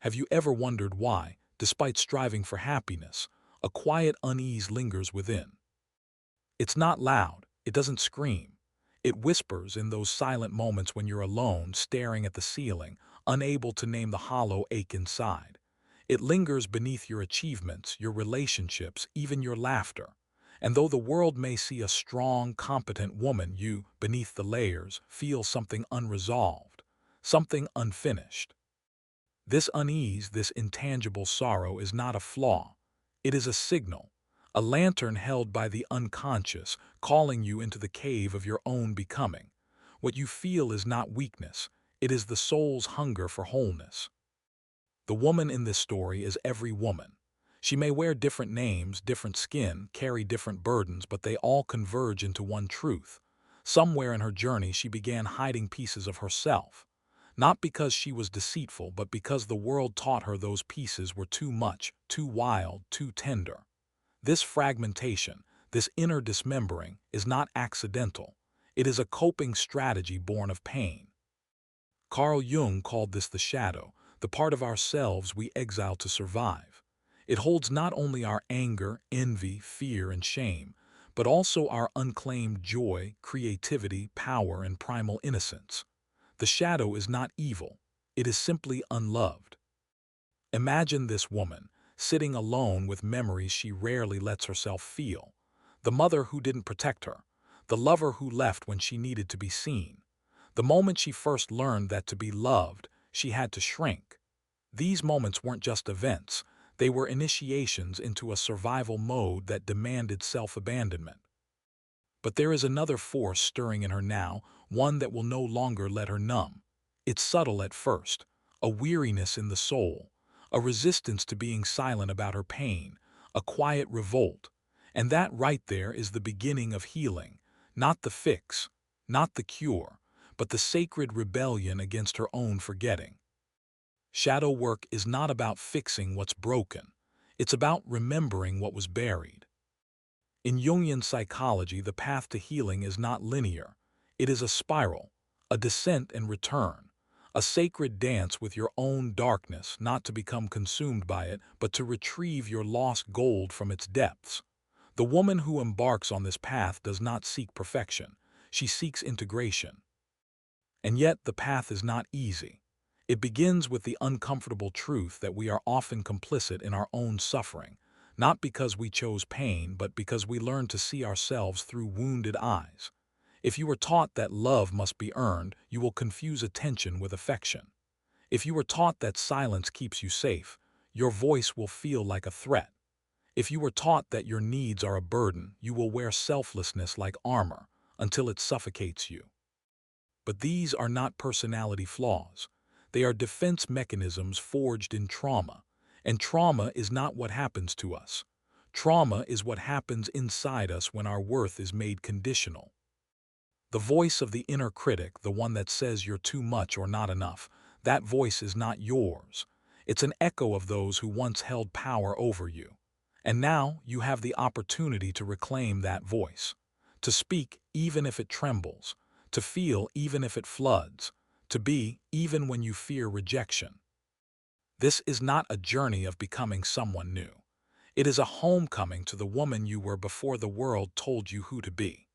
Have you ever wondered why, despite striving for happiness, a quiet unease lingers within? It's not loud, it doesn't scream. It whispers in those silent moments when you're alone, staring at the ceiling, unable to name the hollow ache inside. It lingers beneath your achievements, your relationships, even your laughter. And though the world may see a strong, competent woman, you, beneath the layers, feel something unresolved, something unfinished. This unease, this intangible sorrow is not a flaw. It is a signal, a lantern held by the unconscious, calling you into the cave of your own becoming. What you feel is not weakness, it is the soul's hunger for wholeness. The woman in this story is every woman. She may wear different names, different skin, carry different burdens, but they all converge into one truth. Somewhere in her journey she began hiding pieces of herself. Not because she was deceitful, but because the world taught her those pieces were too much, too wild, too tender. This fragmentation, this inner dismembering, is not accidental. It is a coping strategy born of pain. Carl Jung called this the shadow, the part of ourselves we exile to survive. It holds not only our anger, envy, fear, and shame, but also our unclaimed joy, creativity, power, and primal innocence. The shadow is not evil, it is simply unloved. Imagine this woman, sitting alone with memories she rarely lets herself feel. The mother who didn't protect her, the lover who left when she needed to be seen. The moment she first learned that to be loved, she had to shrink. These moments weren't just events, they were initiations into a survival mode that demanded self-abandonment. But there is another force stirring in her now, one that will no longer let her numb. It's subtle at first, a weariness in the soul, a resistance to being silent about her pain, a quiet revolt. And that right there is the beginning of healing, not the fix, not the cure, but the sacred rebellion against her own forgetting. Shadow work is not about fixing what's broken, it's about remembering what was buried. In Jungian psychology, the path to healing is not linear. It is a spiral, a descent and return, a sacred dance with your own darkness, not to become consumed by it, but to retrieve your lost gold from its depths. The woman who embarks on this path does not seek perfection. She seeks integration. And yet the path is not easy. It begins with the uncomfortable truth that we are often complicit in our own suffering, not because we chose pain, but because we learned to see ourselves through wounded eyes. If you were taught that love must be earned, you will confuse attention with affection. If you were taught that silence keeps you safe, your voice will feel like a threat. If you were taught that your needs are a burden, you will wear selflessness like armor until it suffocates you. But these are not personality flaws. They are defense mechanisms forged in trauma. And trauma is not what happens to us. Trauma is what happens inside us when our worth is made conditional. The voice of the inner critic, the one that says you're too much or not enough, that voice is not yours. It's an echo of those who once held power over you. And now you have the opportunity to reclaim that voice, to speak even if it trembles, to feel even if it floods, to be even when you fear rejection. This is not a journey of becoming someone new. It is a homecoming to the woman you were before the world told you who to be.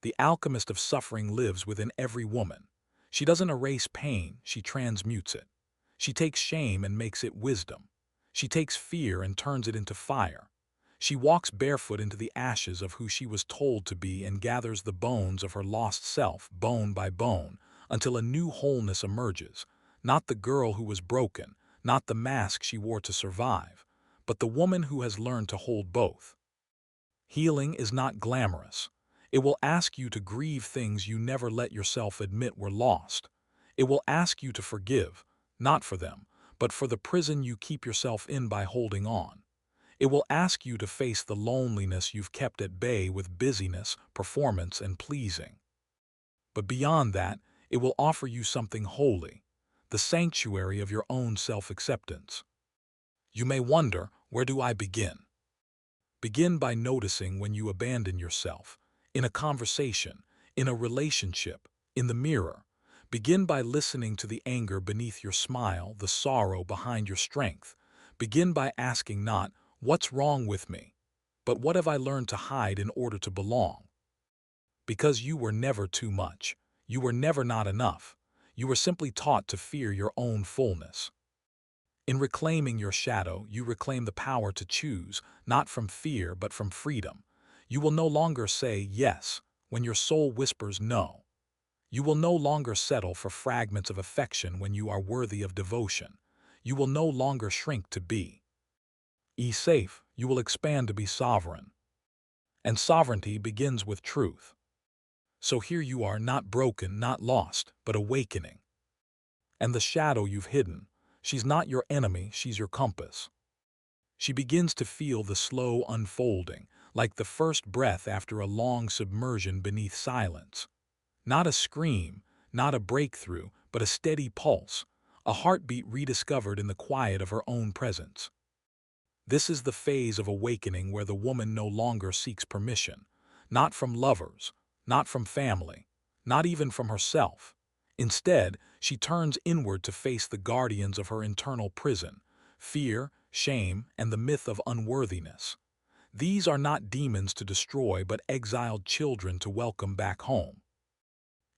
The alchemist of suffering lives within every woman. She doesn't erase pain, she transmutes it. She takes shame and makes it wisdom. She takes fear and turns it into fire. She walks barefoot into the ashes of who she was told to be and gathers the bones of her lost self, bone by bone, until a new wholeness emerges. Not the girl who was broken, not the mask she wore to survive, but the woman who has learned to hold both. Healing is not glamorous. It will ask you to grieve things you never let yourself admit were lost. It will ask you to forgive, not for them, but for the prison you keep yourself in by holding on. It will ask you to face the loneliness you've kept at bay with busyness, performance, and pleasing. But beyond that, it will offer you something holy, the sanctuary of your own self-acceptance. You may wonder, where do I begin? Begin by noticing when you abandon yourself, in a conversation, in a relationship, in the mirror. Begin by listening to the anger beneath your smile, the sorrow behind your strength. Begin by asking not, "What's wrong with me?" but "What have I learned to hide in order to belong?" Because you were never too much. You were never not enough. You were simply taught to fear your own fullness. In reclaiming your shadow, you reclaim the power to choose, not from fear but from freedom. You will no longer say yes when your soul whispers no. You will no longer settle for fragments of affection when you are worthy of devotion. You will no longer shrink to be safe. You will expand to be sovereign. And sovereignty begins with truth. So here you are, not broken, not lost, but awakening. And the shadow you've hidden, she's not your enemy, she's your compass. She begins to feel the slow unfolding, like the first breath after a long submersion beneath silence. Not a scream, not a breakthrough, but a steady pulse, a heartbeat rediscovered in the quiet of her own presence. This is the phase of awakening where the woman no longer seeks permission, not from lovers, not from family, not even from herself. Instead, she turns inward to face the guardians of her internal prison, fear, shame, and the myth of unworthiness. These are not demons to destroy, but exiled children to welcome back home.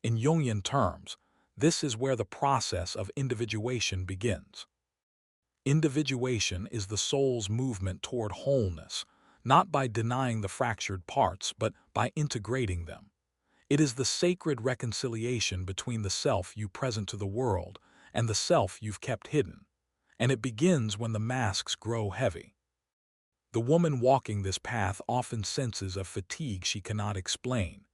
In Jungian terms, this is where the process of individuation begins. Individuation is the soul's movement toward wholeness, not by denying the fractured parts, but by integrating them. It is the sacred reconciliation between the self you present to the world and the self you've kept hidden, and it begins when the masks grow heavy. The woman walking this path often senses a fatigue she cannot explain.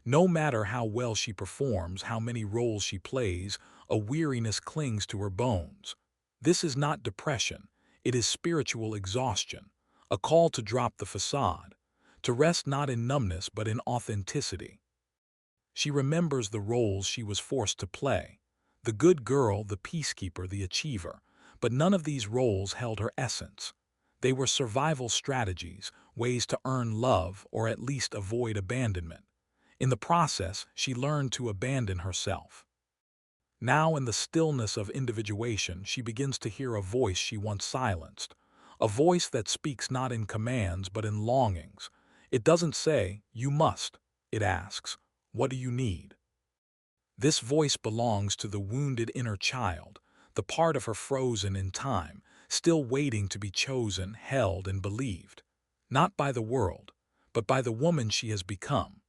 No matter how well she performs, how many roles she plays, a weariness clings to her bones. This is not depression, it is spiritual exhaustion, a call to drop the facade, to rest not in numbness but in authenticity. She remembers the roles she was forced to play, the good girl, the peacekeeper, the achiever, but none of these roles held her essence. They were survival strategies, ways to earn love or at least avoid abandonment. In the process, she learned to abandon herself. Now, in the stillness of individuation, she begins to hear a voice she once silenced, a voice that speaks not in commands but in longings. It doesn't say, "You must," it asks, "What do you need?" This voice belongs to the wounded inner child, the part of her frozen in time, still waiting to be chosen, held, and believed, not by the world, but by the woman she has become.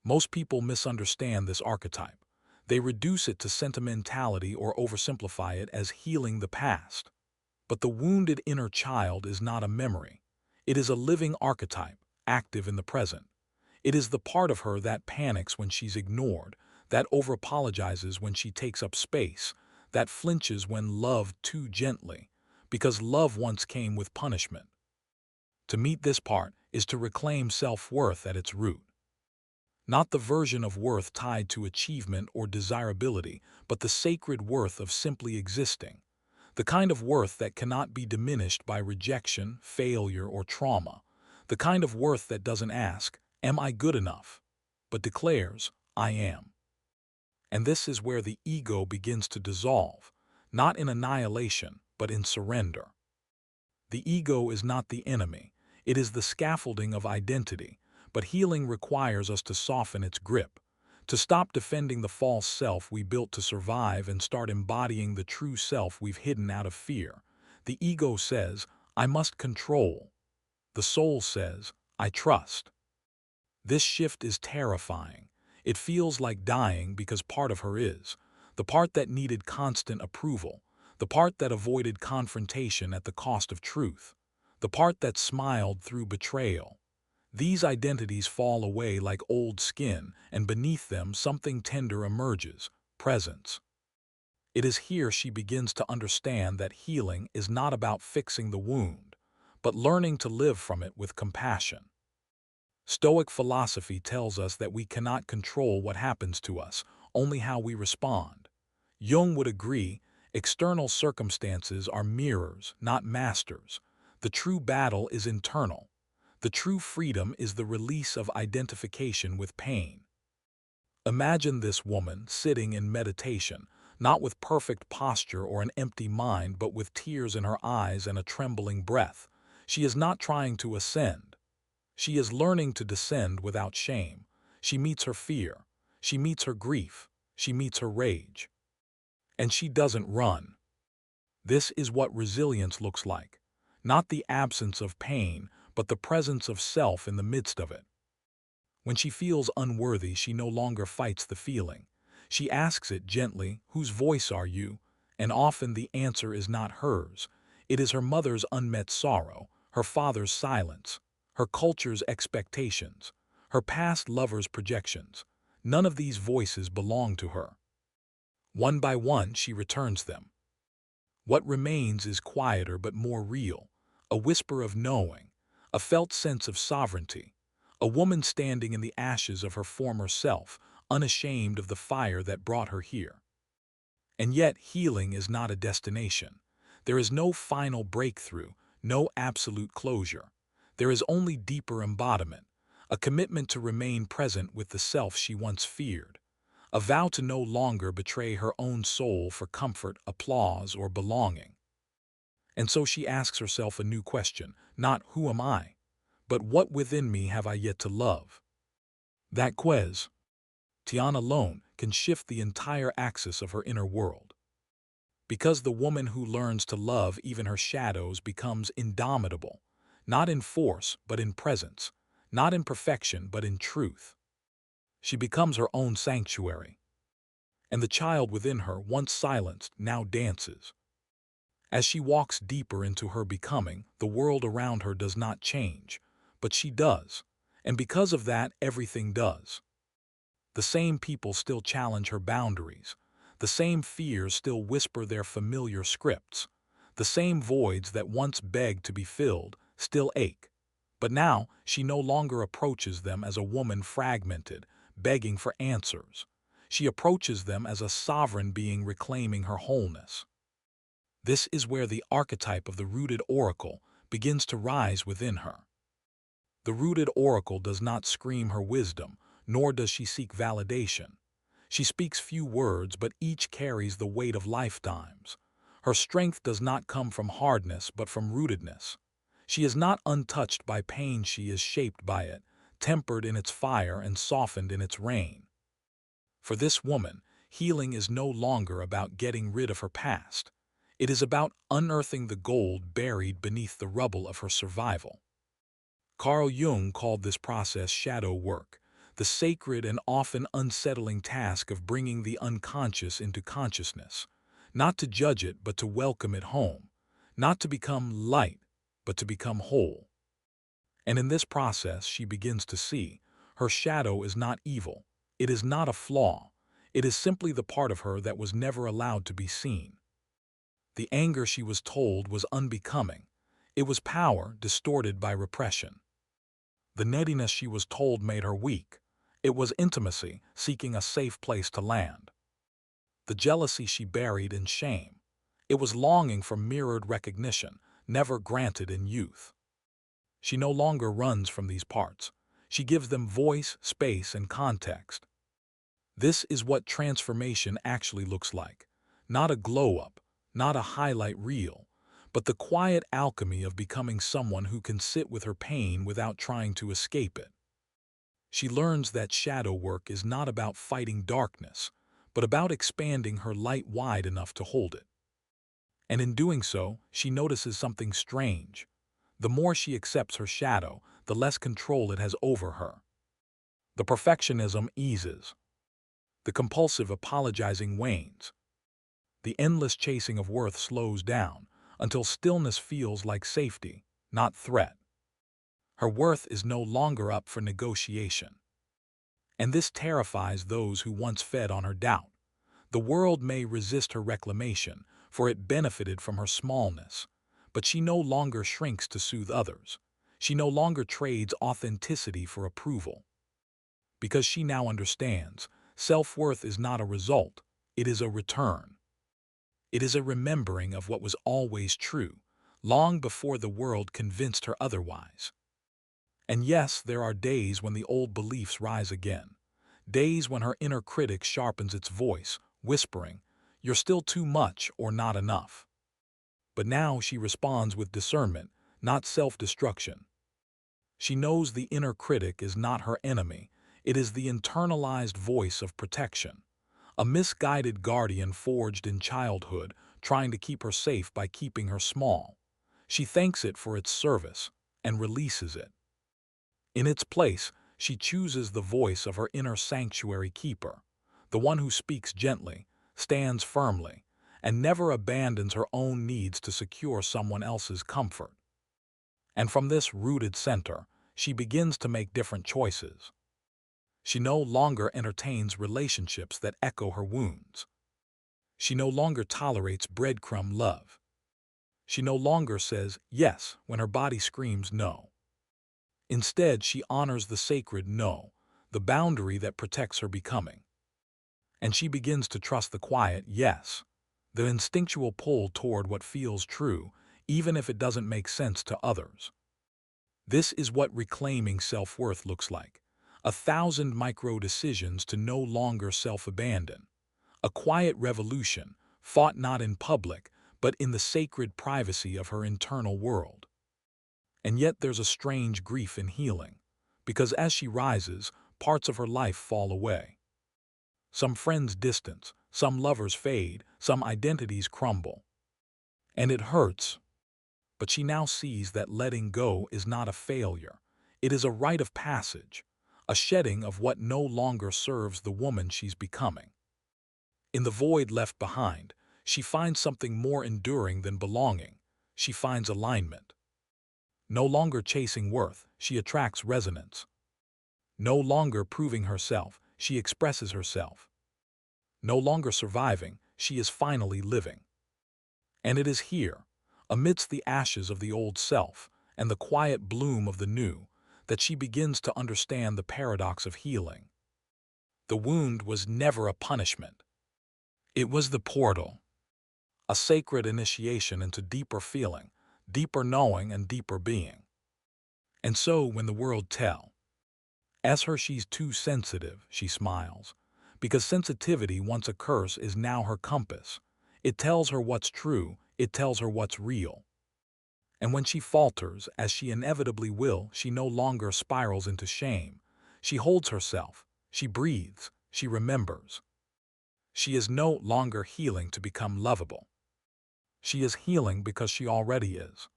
Most people misunderstand this archetype. They reduce it to sentimentality or oversimplify it as healing the past. But the wounded inner child is not a memory. It is a living archetype, active in the present. It is the part of her that panics when she's ignored, that over-apologizes when she takes up space, that flinches when loved too gently, because love once came with punishment. To meet this part is to reclaim self-worth at its root. Not the version of worth tied to achievement or desirability, but the sacred worth of simply existing. The kind of worth that cannot be diminished by rejection, failure, or trauma. The kind of worth that doesn't ask, "Am I good enough?" but declares, "I am." And this is where the ego begins to dissolve, not in annihilation, but in surrender. The ego is not the enemy. It is the scaffolding of identity. But healing requires us to soften its grip, to stop defending the false self we built to survive and start embodying the true self we've hidden out of fear. The ego says, "I must control." The soul says, "I trust." This shift is terrifying. It feels like dying because part of her is, the part that needed constant approval, the part that avoided confrontation at the cost of truth, the part that smiled through betrayal. These identities fall away like old skin, and beneath them something tender emerges, presence. It is here she begins to understand that healing is not about fixing the wound, but learning to live from it with compassion. Stoic philosophy tells us that we cannot control what happens to us, only how we respond. Jung would agree, external circumstances are mirrors, not masters. The true battle is internal. The true freedom is the release of identification with pain. Imagine this woman sitting in meditation, not with perfect posture or an empty mind, but with tears in her eyes and a trembling breath. She is not trying to ascend. She is learning to descend without shame. She meets her fear. She meets her grief. She meets her rage. And she doesn't run. This is what resilience looks like. Not the absence of pain, but the presence of self in the midst of it. When she feels unworthy, she no longer fights the feeling. She asks it gently, "Whose voice are you?" And often the answer is not hers. It is her mother's unmet sorrow, her father's silence, her culture's expectations, her past lover's projections. None of these voices belong to her. One by one, she returns them. What remains is quieter but more real, a whisper of knowing, a felt sense of sovereignty, a woman standing in the ashes of her former self, unashamed of the fire that brought her here. And yet, healing is not a destination. There is no final breakthrough, no absolute closure. There is only deeper embodiment, a commitment to remain present with the self she once feared, a vow to no longer betray her own soul for comfort, applause, or belonging. And so she asks herself a new question, not "Who am I?" but "What within me have I yet to love?" That question alone can shift the entire axis of her inner world. Because the woman who learns to love even her shadows becomes indomitable, not in force but in presence, not in perfection but in truth. She becomes her own sanctuary. And the child within her, once silenced, now dances. As she walks deeper into her becoming, the world around her does not change, but she does, and because of that, everything does. The same people still challenge her boundaries. The same fears still whisper their familiar scripts. The same voids that once begged to be filled still ache. But now she no longer approaches them as a woman fragmented, begging for answers. She approaches them as a sovereign being reclaiming her wholeness. This is where the archetype of the rooted oracle begins to rise within her. The rooted oracle does not scream her wisdom, nor does she seek validation. She speaks few words, but each carries the weight of lifetimes. Her strength does not come from hardness, but from rootedness. She is not untouched by pain, she is shaped by it, tempered in its fire and softened in its rain. For this woman, healing is no longer about getting rid of her past. It is about unearthing the gold buried beneath the rubble of her survival. Carl Jung called this process shadow work, the sacred and often unsettling task of bringing the unconscious into consciousness, not to judge it but to welcome it home, not to become light but to become whole. And in this process she begins to see, her shadow is not evil, it is not a flaw, it is simply the part of her that was never allowed to be seen. The anger she was told was unbecoming, it was power distorted by repression. The nettiness she was told made her weak. It was intimacy seeking a safe place to land. The jealousy she buried in shame. It was longing for mirrored recognition, never granted in youth. She no longer runs from these parts. She gives them voice, space, and context. This is what transformation actually looks like. Not a glow-up, not a highlight reel, but the quiet alchemy of becoming someone who can sit with her pain without trying to escape it. She learns that shadow work is not about fighting darkness, but about expanding her light wide enough to hold it. And in doing so, she notices something strange. The more she accepts her shadow, the less control it has over her. The perfectionism eases. The compulsive apologizing wanes. The endless chasing of worth slows down, until stillness feels like safety, not threat. Her worth is no longer up for negotiation. And this terrifies those who once fed on her doubt. The world may resist her reclamation, for it benefited from her smallness. But she no longer shrinks to soothe others. She no longer trades authenticity for approval. Because she now understands, self-worth is not a result, it is a return. It is a remembering of what was always true, long before the world convinced her otherwise. And yes, there are days when the old beliefs rise again. days when her inner critic sharpens its voice, whispering, "You're still too much or not enough." But now she responds with discernment, not self-destruction. She knows the inner critic is not her enemy, it is the internalized voice of protection, a misguided guardian forged in childhood, trying to keep her safe by keeping her small. She thanks it for its service and releases it. In its place, she chooses the voice of her inner sanctuary keeper, the one who speaks gently, stands firmly, and never abandons her own needs to secure someone else's comfort. And from this rooted center, she begins to make different choices. She no longer entertains relationships that echo her wounds. She no longer tolerates breadcrumb love. She no longer says yes when her body screams no. Instead, she honors the sacred no, the boundary that protects her becoming. And she begins to trust the quiet yes, the instinctual pull toward what feels true, even if it doesn't make sense to others. This is what reclaiming self-worth looks like. 1,000 micro-decisions to no longer self-abandon. A quiet revolution, fought not in public, but in the sacred privacy of her internal world. And yet there's a strange grief in healing, because as she rises, parts of her life fall away. Some friends distance, some lovers fade, some identities crumble. And it hurts, but she now sees that letting go is not a failure. It is a rite of passage, a shedding of what no longer serves the woman she's becoming. In the void left behind, she finds something more enduring than belonging. She finds alignment. No longer chasing worth, she attracts resonance. No longer proving herself, she expresses herself. No longer surviving, she is finally living. And it is here, amidst the ashes of the old self and the quiet bloom of the new, that she begins to understand the paradox of healing. The wound was never a punishment. It was the portal, a sacred initiation into deeper feeling, deeper knowing, and deeper being. And so when the world tells her she's too sensitive, she smiles, because sensitivity, once a curse, is now her compass. It tells her what's true, it tells her what's real. And when she falters, as she inevitably will, she no longer spirals into shame. She holds herself, she breathes, she remembers. She is no longer healing to become lovable. She is healing because she already is.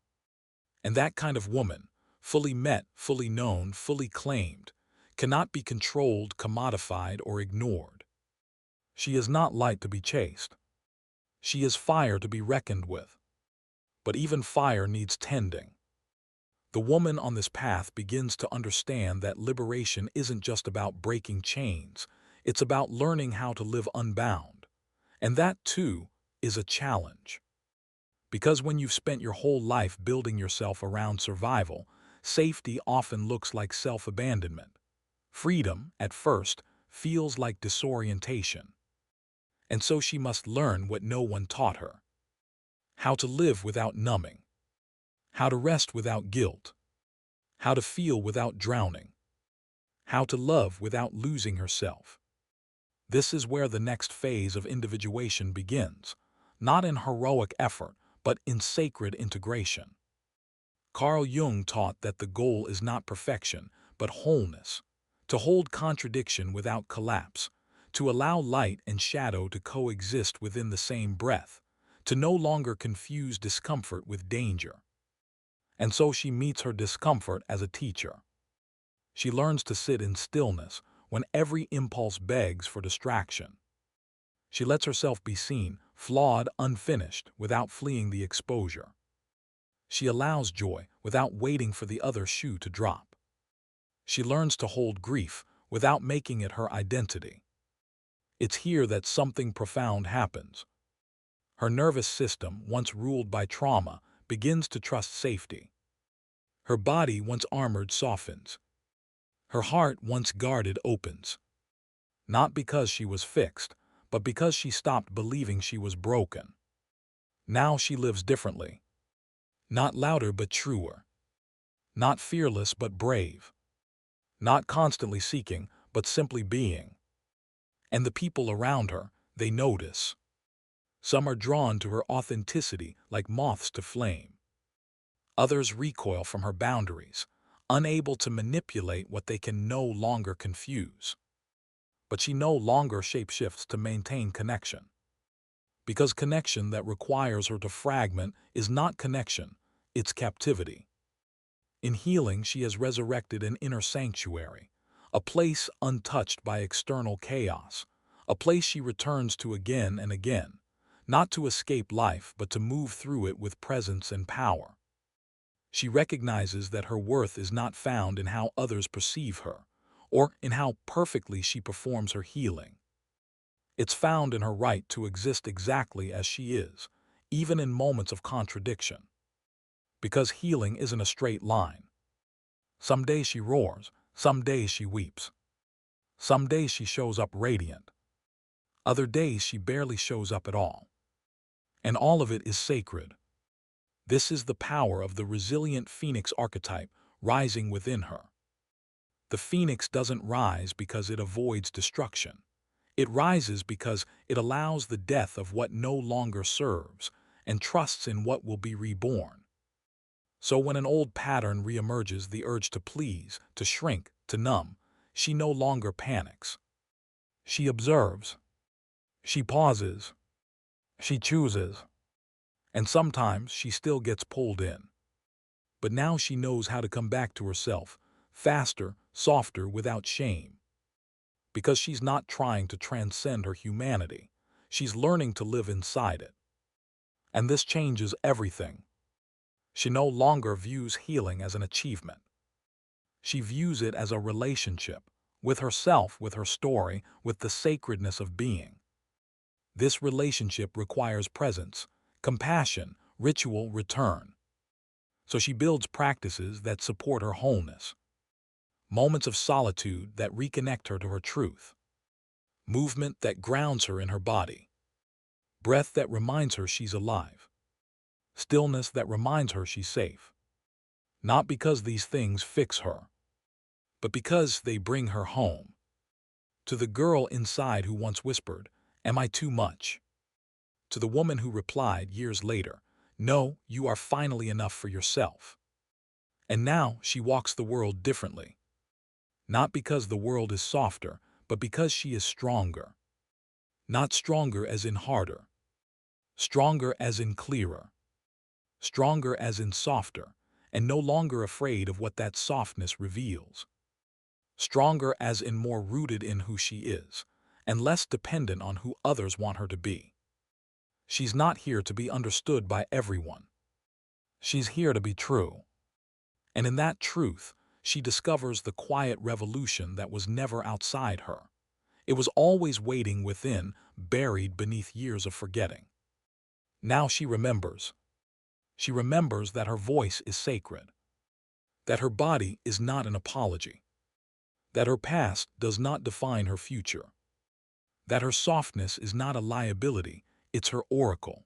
And that kind of woman, fully met, fully known, fully claimed, cannot be controlled, commodified, or ignored. She is not light to be chased. She is fire to be reckoned with. But even fire needs tending. The woman on this path begins to understand that liberation isn't just about breaking chains, it's about learning how to live unbound. And that, too, is a challenge. Because when you've spent your whole life building yourself around survival, safety often looks like self-abandonment. Freedom, at first, feels like disorientation. And so she must learn what no one taught her. How to live without numbing. How to rest without guilt. How to feel without drowning. How to love without losing herself. This is where the next phase of individuation begins, not in heroic effort, but in sacred integration. Carl Jung taught that the goal is not perfection, but wholeness, to hold contradiction without collapse, to allow light and shadow to coexist within the same breath, to no longer confuse discomfort with danger. And so she meets her discomfort as a teacher. She learns to sit in stillness when every impulse begs for distraction. She lets herself be seen, flawed, unfinished, without fleeing the exposure. She allows joy without waiting for the other shoe to drop. She learns to hold grief without making it her identity. It's here that something profound happens. Her nervous system, once ruled by trauma, begins to trust safety. Her body, once armored, softens. Her heart, once guarded, opens. Not because she was fixed, but because she stopped believing she was broken. Now she lives differently. Not louder but truer. Not fearless but brave. Not constantly seeking, but simply being. And the people around her, they notice. Some are drawn to her authenticity like moths to flame. Others recoil from her boundaries, unable to manipulate what they can no longer confuse. But she no longer shapeshifts to maintain connection. Because connection that requires her to fragment is not connection, it's captivity. In healing, she has resurrected an inner sanctuary, a place untouched by external chaos, a place she returns to again and again, not to escape life but to move through it with presence and power. She recognizes that her worth is not found in how others perceive her, or in how perfectly she performs her healing. It's found in her right to exist exactly as she is, even in moments of contradiction. Because healing isn't a straight line. Some days she roars, some days she weeps. Some days she shows up radiant. Other days she barely shows up at all. And all of it is sacred. This is the power of the resilient phoenix archetype rising within her. The phoenix doesn't rise because it avoids destruction. It rises because it allows the death of what no longer serves and trusts in what will be reborn. So when an old pattern reemerges, the urge to please, to shrink, to numb, she no longer panics. She observes. She pauses. She chooses. And sometimes she still gets pulled in. But now she knows how to come back to herself, faster, softer, without shame. Because she's not trying to transcend her humanity. She's learning to live inside it. And this changes everything. She no longer views healing as an achievement. She views it as a relationship, with herself, with her story, with the sacredness of being. This relationship requires presence, compassion, ritual, return. So she builds practices that support her wholeness. Moments of solitude that reconnect her to her truth. Movement that grounds her in her body. Breath that reminds her she's alive. Stillness that reminds her she's safe. Not because these things fix her, but because they bring her home. To the girl inside who once whispered, "Am I too much?" To the woman who replied years later, "No, you are finally enough for yourself." And now she walks the world differently. Not because the world is softer, but because she is stronger. Not stronger as in harder. Stronger as in clearer. Stronger as in softer, and no longer afraid of what that softness reveals. Stronger as in more rooted in who she is, and less dependent on who others want her to be. She's not here to be understood by everyone. She's here to be true. And in that truth, she discovers the quiet revolution that was never outside her. It was always waiting within, buried beneath years of forgetting. Now she remembers. She remembers that her voice is sacred, that her body is not an apology, that her past does not define her future, that her softness is not a liability, it's her oracle.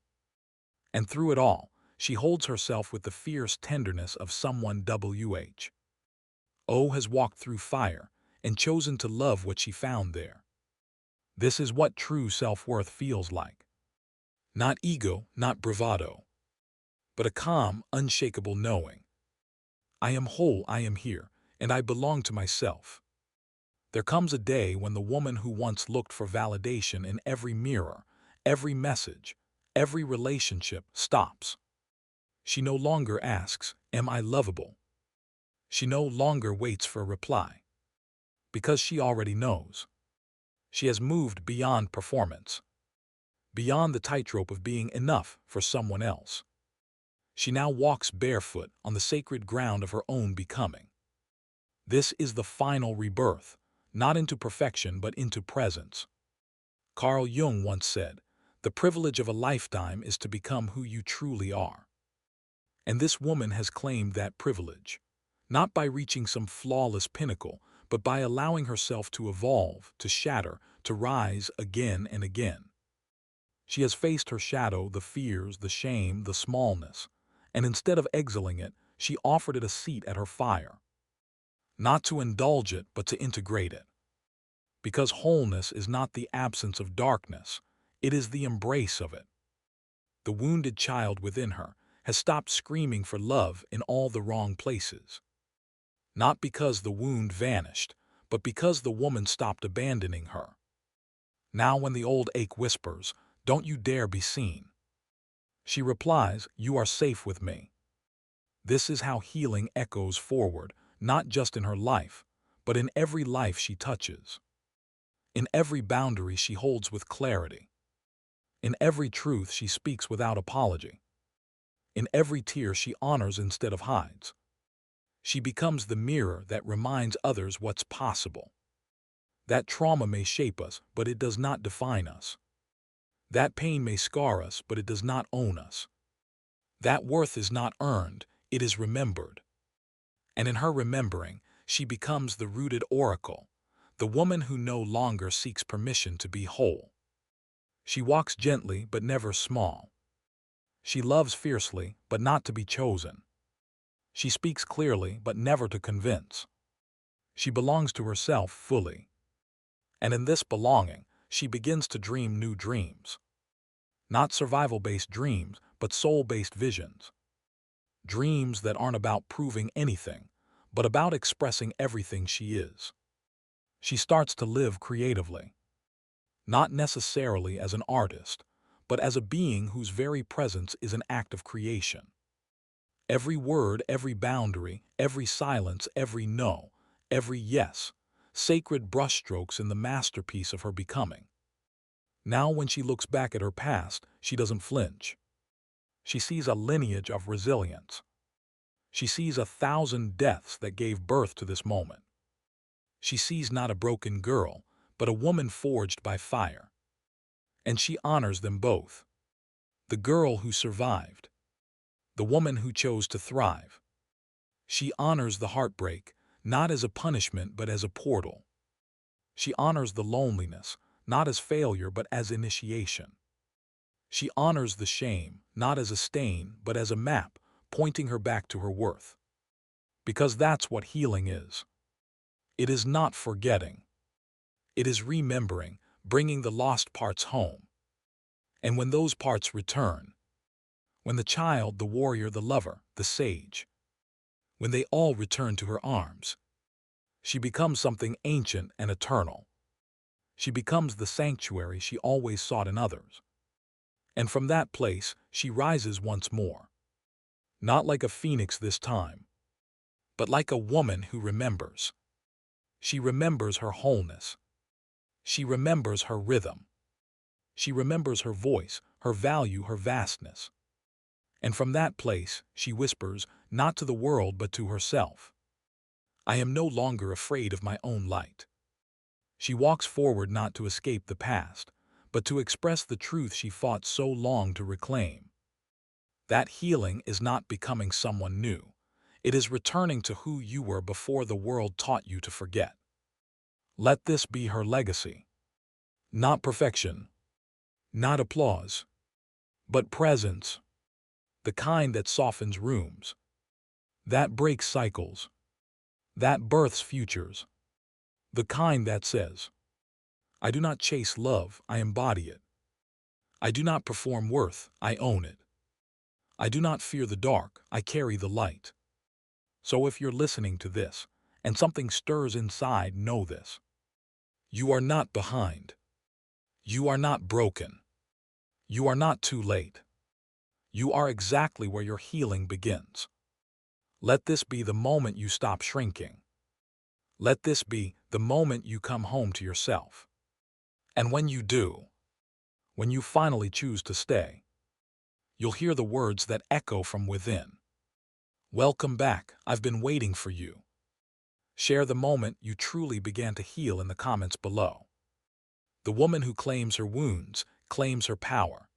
And through it all, she holds herself with the fierce tenderness of someone has walked through fire and chosen to love what she found there. This is what true self-worth feels like. Not ego, not bravado, but a calm, unshakable knowing. I am whole, I am here, and I belong to myself. There comes a day when the woman who once looked for validation in every mirror, every message, every relationship stops. She no longer asks, "Am I lovable?" She no longer waits for a reply. Because she already knows. She has moved beyond performance, beyond the tightrope of being enough for someone else. She now walks barefoot on the sacred ground of her own becoming. This is the final rebirth, not into perfection but into presence. Carl Jung once said, "The privilege of a lifetime is to become who you truly are." And this woman has claimed that privilege, not by reaching some flawless pinnacle, but by allowing herself to evolve, to shatter, to rise again and again. She has faced her shadow, the fears, the shame, the smallness, and instead of exiling it, she offered it a seat at her fire. Not to indulge it, but to integrate it. Because wholeness is not the absence of darkness, it is the embrace of it. The wounded child within her has stopped screaming for love in all the wrong places. Not because the wound vanished, but because the woman stopped abandoning her. Now when the old ache whispers, "Don't you dare be seen," she replies, "You are safe with me." This is how healing echoes forward, not just in her life, but in every life she touches. In every boundary she holds with clarity. In every truth she speaks without apology. In every tear she honors instead of hides. She becomes the mirror that reminds others what's possible. That trauma may shape us, but it does not define us. That pain may scar us, but it does not own us. That worth is not earned, it is remembered. And in her remembering, she becomes the rooted oracle, the woman who no longer seeks permission to be whole. She walks gently but never small. She loves fiercely but not to be chosen. She speaks clearly but never to convince. She belongs to herself fully. And in this belonging, she begins to dream new dreams. Not survival-based dreams, but soul-based visions. Dreams that aren't about proving anything, but about expressing everything she is. She starts to live creatively. Not necessarily as an artist, but as a being whose very presence is an act of creation. Every word, every boundary, every silence, every no, every yes, sacred brushstrokes in the masterpiece of her becoming. Now when she looks back at her past, she doesn't flinch. She sees a lineage of resilience. She sees 1,000 deaths that gave birth to this moment. She sees not a broken girl, but a woman forged by fire. And she honors them both. The girl who survived. The woman who chose to thrive. She honors the heartbreak, not as a punishment but as a portal. She honors the loneliness, not as failure but as initiation. She honors the shame, not as a stain but as a map, pointing her back to her worth. Because that's what healing is. It is not forgetting. It is remembering, bringing the lost parts home. And when those parts return, when the child, the warrior, the lover, the sage, when they all return to her arms, she becomes something ancient and eternal. She becomes the sanctuary she always sought in others. And from that place, she rises once more. Not like a phoenix this time, but like a woman who remembers. She remembers her wholeness. She remembers her rhythm. She remembers her voice, her value, her vastness. And from that place, she whispers, not to the world but to herself, "I am no longer afraid of my own light." She walks forward not to escape the past, but to express the truth she fought so long to reclaim. That healing is not becoming someone new. It is returning to who you were before the world taught you to forget. Let this be her legacy. Not perfection, not applause, but presence. The kind that softens rooms, that breaks cycles, that births futures. The kind that says, "I do not chase love, I embody it. I do not perform worth, I own it. I do not fear the dark, I carry the light." So if you're listening to this, and something stirs inside, know this. You are not behind. You are not broken. You are not too late. You are exactly where your healing begins. Let this be the moment you stop shrinking. Let this be the moment you come home to yourself. And when you do, when you finally choose to stay, you'll hear the words that echo from within. "Welcome back, I've been waiting for you." Share the moment you truly began to heal in the comments below. The woman who claims her wounds claims her power.